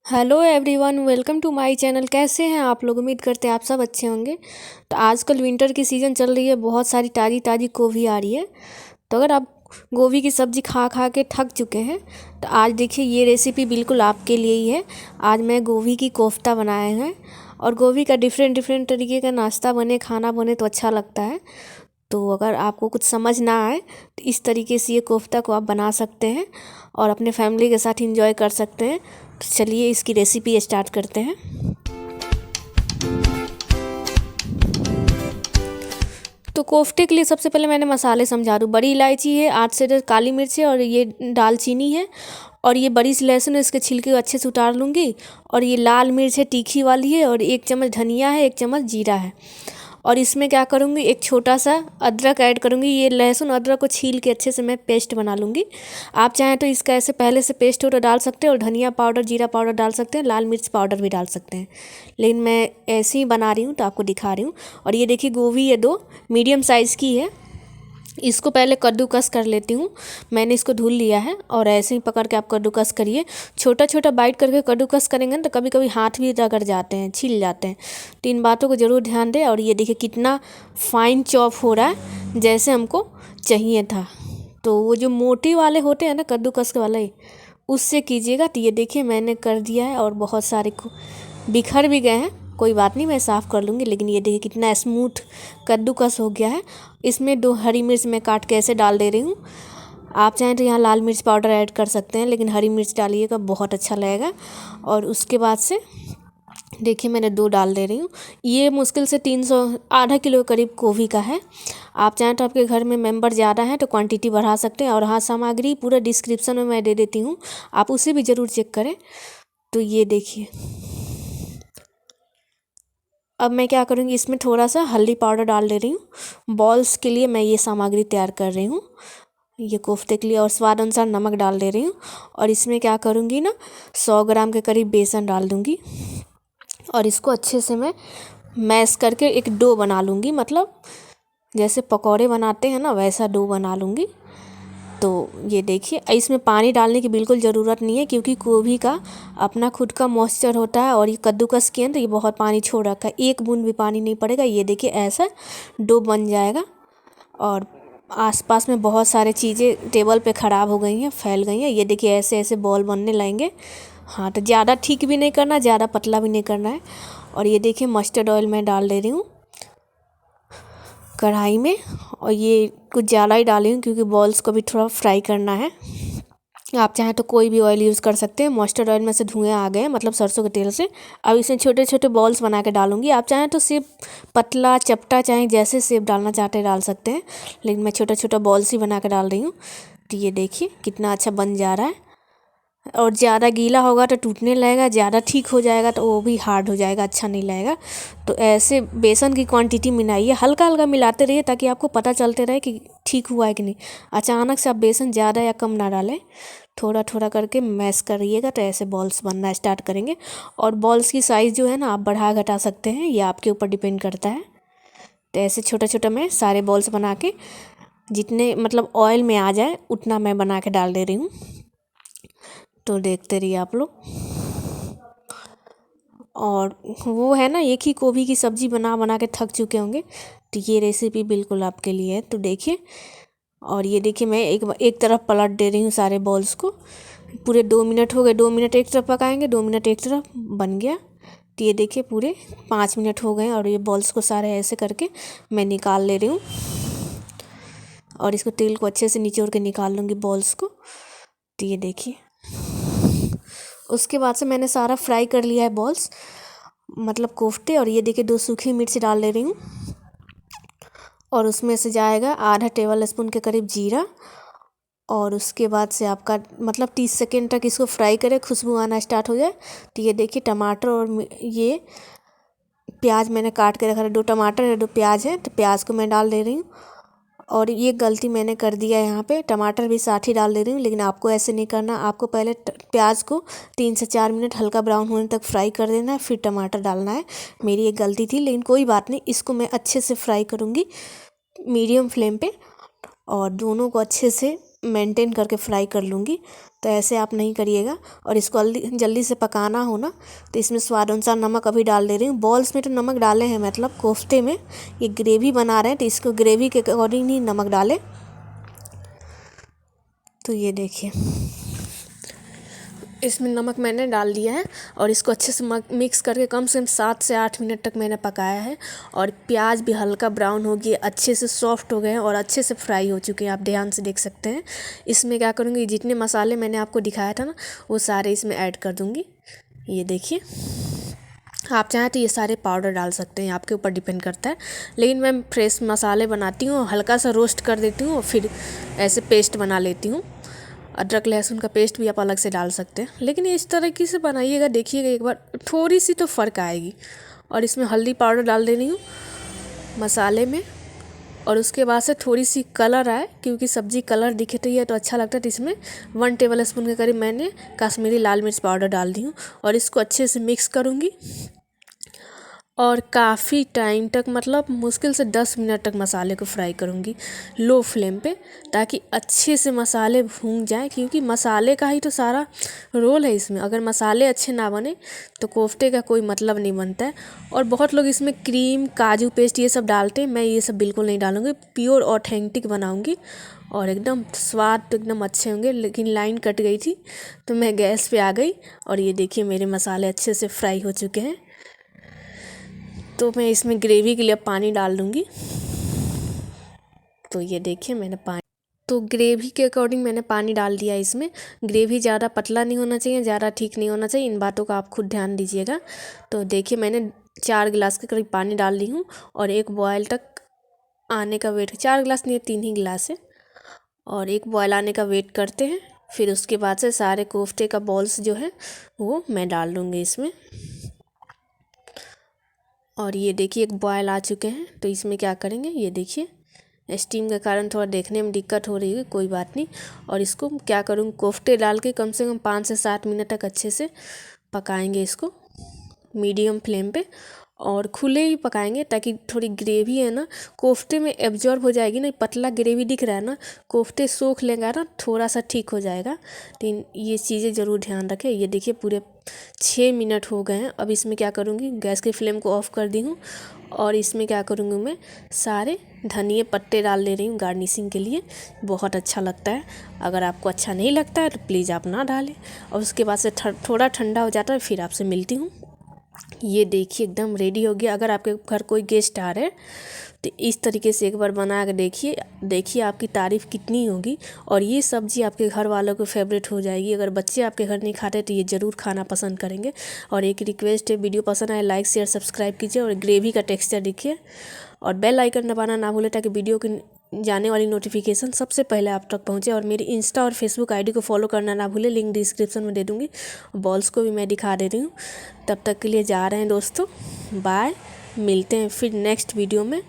Hello everyone, welcome to my channel. कैसे हैं आप लोग? उम्मीद करते हैं आप सब अच्छे होंगे। तो आजकल विंटर की सीज़न चल रही है, बहुत सारी ताज़ी ताज़ी गोभी आ रही है। तो अगर आप गोभी की सब्ज़ी खा खा के थक चुके हैं तो आज देखिए ये रेसिपी बिल्कुल आपके लिए ही है। आज मैं गोभी की कोफ्ता बनाए हैं और गोभी का डिफरेंट डिफरेंट तरीके का नाश्ता बने, खाना बने तो अच्छा लगता है। तो अगर आपको कुछ समझ ना आए तो इस तरीके से ये कोफ्ता को आप बना सकते हैं और अपने फैमिली के साथ इंजॉय कर सकते हैं। तो चलिए इसकी रेसिपी स्टार्ट करते हैं। तो कोफ्ते के लिए सबसे पहले मैंने मसाले समझा दूँ। बड़ी इलायची है, 8 से 10 काली मिर्च है और ये दालचीनी है और ये बड़ी सी लहसुन है, इसके छिलके अच्छे से उतार लूँगी। और ये लाल मिर्च है, तीखी वाली है, और 1 चम्मच धनिया है, 1 चम्मच जीरा है। और इसमें क्या करूँगी, एक छोटा सा अदरक ऐड करूँगी। ये लहसुन अदरक को छील के अच्छे से मैं पेस्ट बना लूँगी। आप चाहें तो इसका ऐसे पहले से पेस्ट हो तो डाल सकते हैं और धनिया पाउडर जीरा पाउडर डाल सकते हैं, लाल मिर्च पाउडर भी डाल सकते हैं। लेकिन मैं ऐसे ही बना रही हूँ तो आपको दिखा रही हूँ। और ये देखिए गोभी ये 2 मीडियम साइज़ की है। इसको पहले कद्दूकस कर लेती हूँ। मैंने इसको धुल लिया है और ऐसे ही पकड़ के आप कद्दूकस करिए। छोटा छोटा बाइट करके कद्दूकस करेंगे ना तो कभी कभी हाथ भी रगड़ जाते हैं, छिल जाते हैं। तो इन बातों को ज़रूर ध्यान दें। और ये देखिए कितना फाइन चॉप हो रहा है, जैसे हमको चाहिए था। तो वो जो मोटी वाले होते हैं ना कद्दूकस के वाले, उससे कीजिएगा। तो ये देखिए मैंने कर दिया है और बहुत सारे बिखर भी गए हैं। कोई बात नहीं, मैं साफ़ कर लूँगी। लेकिन ये देखिए कितना स्मूथ कद्दूकस हो गया है। इसमें 2 हरी मिर्च मैं काट के ऐसे डाल दे रही हूँ। आप चाहें तो यहाँ लाल मिर्च पाउडर ऐड कर सकते हैं, लेकिन हरी मिर्च डालिएगा, बहुत अच्छा लगेगा। और उसके बाद से देखिए मैंने 2 डाल दे रही हूँ। ये मुश्किल से 300 आधा किलो करीब गोभी का है। आप चाहें तो आपके घर में मेंबर ज़्यादा हैं तो क्वांटिटी बढ़ा सकते हैं। और हाँ, सामग्री पूरा डिस्क्रिप्शन में मैं दे देती हूँ, आप उसे भी ज़रूर चेक करें। तो ये देखिए अब मैं क्या करूँगी, इसमें थोड़ा सा हल्दी पाउडर डाल दे रही हूँ। बॉल्स के लिए मैं ये सामग्री तैयार कर रही हूँ, ये कोफ्ते के लिए। और स्वाद अनुसार नमक डाल दे रही हूँ। और इसमें क्या करूँगी ना, 100 ग्राम के करीब बेसन डाल दूँगी। और इसको अच्छे से मैं मैश करके एक डो बना लूँगी। मतलब जैसे पकौड़े बनाते हैं ना, वैसा डो बना लूँगी। तो ये देखिए इसमें पानी डालने की बिल्कुल ज़रूरत नहीं है, क्योंकि गोभी का अपना खुद का मॉइस्चर होता है। और ये कद्दूकस किए तो ये बहुत पानी छोड़ रखा है, 1 बूंद भी पानी नहीं पड़ेगा। ये देखिए ऐसा डो बन जाएगा। और आसपास में बहुत सारे चीज़ें टेबल पे ख़राब हो गई हैं, फैल गई हैं। ये देखिए ऐसे ऐसे बॉल बनने लगेंगे। हाँ, तो ज़्यादा ठीक भी नहीं करना, ज़्यादा पतला भी नहीं करना है। और ये देखिए मस्टर्ड ऑयल मैं डाल दे रही हूँ कढ़ाई में। और ये कुछ ज़्यादा ही डाली हूँ क्योंकि बॉल्स को भी थोड़ा फ्राई करना है। आप चाहें तो कोई भी ऑयल यूज़ कर सकते हैं। मस्टर्ड ऑयल में से धुएँ आ गए, मतलब सरसों के तेल से। अब इसमें छोटे छोटे बॉल्स बना के डालूंगी। आप चाहें तो सिर्फ पतला चपटा, चाहे जैसे शेप डालना चाहते हैं डाल सकते हैं, लेकिन मैं छोटा छोटा बॉल्स ही बना के डाल रही हूँ। तो ये देखिए कितना अच्छा बन जा रहा है। और ज़्यादा गीला होगा तो टूटने लगेगा, ज़्यादा ठीक हो जाएगा तो वो भी हार्ड हो जाएगा, अच्छा नहीं लगेगा। तो ऐसे बेसन की क्वांटिटी मिलाइए, हल्का हल्का मिलाते रहिए ताकि आपको पता चलते रहे कि ठीक हुआ है कि नहीं। अचानक से आप बेसन ज़्यादा या कम ना डालें, थोड़ा थोड़ा करके मैश करिएगा तो ऐसे बॉल्स बनना स्टार्ट करेंगे। और बॉल्स की साइज़ जो है ना, आप बढ़ा घटा सकते हैं, ये आपके ऊपर डिपेंड करता है। तो ऐसे छोटा छोटा मैं सारे बॉल्स बना के, जितने मतलब ऑयल में आ जाए उतना मैं बना के डाल दे रही हूँ। तो देखते रहिए आप लोग। और वो है ना, एक ही गोभी की सब्ज़ी बना बना के थक चुके होंगे, तो ये रेसिपी बिल्कुल आपके लिए है। तो देखिए, और ये देखिए मैं एक तरफ पलट दे रही हूँ सारे बॉल्स को। पूरे 2 मिनट हो गए, 2 मिनट एक तरफ पकाएंगे, 2 मिनट एक तरफ, बन गया। तो ये देखिए पूरे 5 मिनट हो गए और ये बॉल्स को सारे ऐसे करके मैं निकाल ले रही हूँ। और इसको तेल को अच्छे से निचोड़ के निकाल लूँगी बॉल्स को। तो ये देखिए उसके बाद से मैंने सारा फ्राई कर लिया है बॉल्स, मतलब कोफ्ते। और ये देखिए 2 सूखी मिर्च डाल ले रही हूँ। और उसमें से जाएगा आधा टेबल स्पून के करीब जीरा। और उसके बाद से आपका मतलब 30 सेकेंड तक इसको फ्राई करें, खुशबू आना स्टार्ट हो जाए। तो ये देखिए टमाटर और ये प्याज मैंने काट के रखा है, 2 टमाटर है, 2 प्याज है। तो प्याज को मैं डाल दे रही हूँ। और ये गलती मैंने कर दिया है, यहाँ पे टमाटर भी साथ ही डाल दे रही हूँ। लेकिन आपको ऐसे नहीं करना, आपको पहले प्याज को 3 से 4 मिनट हल्का ब्राउन होने तक फ्राई कर देना है, फिर टमाटर डालना है। मेरी एक गलती थी, लेकिन कोई बात नहीं। इसको मैं अच्छे से फ्राई करूँगी मीडियम फ्लेम पे, और दोनों को अच्छे से मेंटेन करके फ्राई कर लूँगी। तो ऐसे आप नहीं करिएगा। और इसको जल्दी से पकाना हो ना तो इसमें स्वाद अनुसार नमक अभी डाल दे रही हूँ। बॉल्स में तो नमक डाले हैं, मतलब कोफ्ते में ये ग्रेवी बना रहे हैं तो इसको ग्रेवी के अकॉर्डिंग ही नमक डालें। तो ये देखिए इसमें नमक मैंने डाल दिया है और इसको अच्छे से मिक्स करके कम से कम 7 से 8 मिनट तक मैंने पकाया है। और प्याज भी हल्का ब्राउन हो गया, अच्छे से सॉफ्ट हो गए हैं और अच्छे से फ्राई हो चुके हैं, आप ध्यान से देख सकते हैं। इसमें क्या करूँगी, जितने मसाले मैंने आपको दिखाया था ना वो सारे इसमें ऐड कर दूँगी। ये देखिए, आप चाहें तो ये सारे पाउडर डाल सकते हैं, आपके ऊपर डिपेंड करता है। लेकिन मैं फ्रेश मसाले बनाती हूँ, हल्का सा रोस्ट कर देती हूँ और फिर ऐसे पेस्ट बना लेती हूँ। अदरक लहसुन का पेस्ट भी आप अलग से डाल सकते हैं, लेकिन इस तरीके से बनाइएगा, देखिएगा एक बार थोड़ी सी तो फ़र्क आएगी। और इसमें हल्दी पाउडर डाल देनी हूँ मसाले में। और उसके बाद से थोड़ी सी कलर आए, क्योंकि सब्ज़ी कलर दिखे तो ये तो अच्छा लगता है, तो इसमें 1 टेबल स्पून के करीब मैंने कश्मीरी लाल मिर्च पाउडर डाल दी हूँ। और इसको अच्छे से मिक्स करूँगी और काफ़ी टाइम तक, मतलब मुश्किल से 10 मिनट तक मसाले को फ्राई करूँगी लो फ्लेम पे, ताकि अच्छे से मसाले भून जाए, क्योंकि मसाले का ही तो सारा रोल है इसमें। अगर मसाले अच्छे ना बने तो कोफ्ते का कोई मतलब नहीं बनता है। और बहुत लोग इसमें क्रीम, काजू पेस्ट ये सब डालते हैं, मैं ये सब बिल्कुल नहीं डालूँगी, प्योर ऑथेंटिक बनाऊँगी और एकदम स्वाद तो एकदम अच्छे होंगे। लेकिन लाइन कट गई थी तो मैं गैस पे आ गई और ये देखिए मेरे मसाले अच्छे से फ्राई हो चुके हैं। तो मैं इसमें ग्रेवी के लिए पानी डाल दूँगी। तो ये देखिए मैंने पानी, तो ग्रेवी के अकॉर्डिंग मैंने पानी डाल दिया इसमें। ग्रेवी ज़्यादा पतला नहीं होना चाहिए, ज़्यादा ठीक नहीं होना चाहिए, इन बातों का आप खुद ध्यान दीजिएगा। तो देखिए मैंने 4 गिलास के करीब पानी डाल दी हूँ और एक बॉयल तक आने का वेट, 4 गिलास नहीं 3 ही गिलास है, और एक बॉयल आने का वेट करते हैं। फिर उसके बाद से सारे कोफ्ते का बॉल्स जो है वो मैं डाल दूँगी इसमें। और ये देखिए एक बॉयल आ चुके हैं, तो इसमें क्या करेंगे, ये देखिए स्टीम के कारण थोड़ा देखने में दिक्कत हो रही है, कोई बात नहीं। और इसको क्या करूँ, कोफ्ते डाल के कम से कम 5 से 7 मिनट तक अच्छे से पकाएंगे इसको मीडियम फ्लेम पे, और खुले ही पकाएंगे ताकि थोड़ी ग्रेवी है ना कोफ्ते में एब्जॉर्ब हो जाएगी। ना पतला ग्रेवी दिख रहा है ना, कोफ्ते सोख लेगा ना, थोड़ा सा ठीक हो जाएगा। तो ये चीज़ें ज़रूर ध्यान रखें। ये देखिए पूरे 6 मिनट हो गए हैं। अब इसमें क्या करूँगी, गैस की फ्लेम को ऑफ़ कर दी हूँ और इसमें क्या करूँगी, मैं सारे धनिए पत्ते डाल दे रही हूँ गार्निशिंग के लिए, बहुत अच्छा लगता है। अगर आपको अच्छा नहीं लगता है तो प्लीज़ आप ना डालें। और उसके बाद से थोड़ा ठंडा हो जाता है, फिर आपसे मिलती हूँ। ये देखिए एकदम रेडी हो गया। अगर आपके घर कोई गेस्ट आ रहे हैं तो इस तरीके से एक बार बना कर देखिए आपकी तारीफ़ कितनी होगी। और ये सब्ज़ी आपके घर वालों को फेवरेट हो जाएगी। अगर बच्चे आपके घर नहीं खाते तो ये ज़रूर खाना पसंद करेंगे। और एक रिक्वेस्ट है, वीडियो पसंद आए लाइक शेयर सब्सक्राइब कीजिए और ग्रेवी का टेक्सचर देखिए और बेल आइकन दबाना ना भूलें, ताकि वीडियो की जाने वाली नोटिफिकेशन सबसे पहले आप तक पहुंचे। और मेरी इंस्टा और फेसबुक आईडी को फॉलो करना ना भूलें, लिंक डिस्क्रिप्शन में दे दूँगी। बॉल्स को भी मैं दिखा दे रही हूँ। तब तक के लिए जा रहे हैं दोस्तों, बाय, मिलते हैं फिर नेक्स्ट वीडियो में।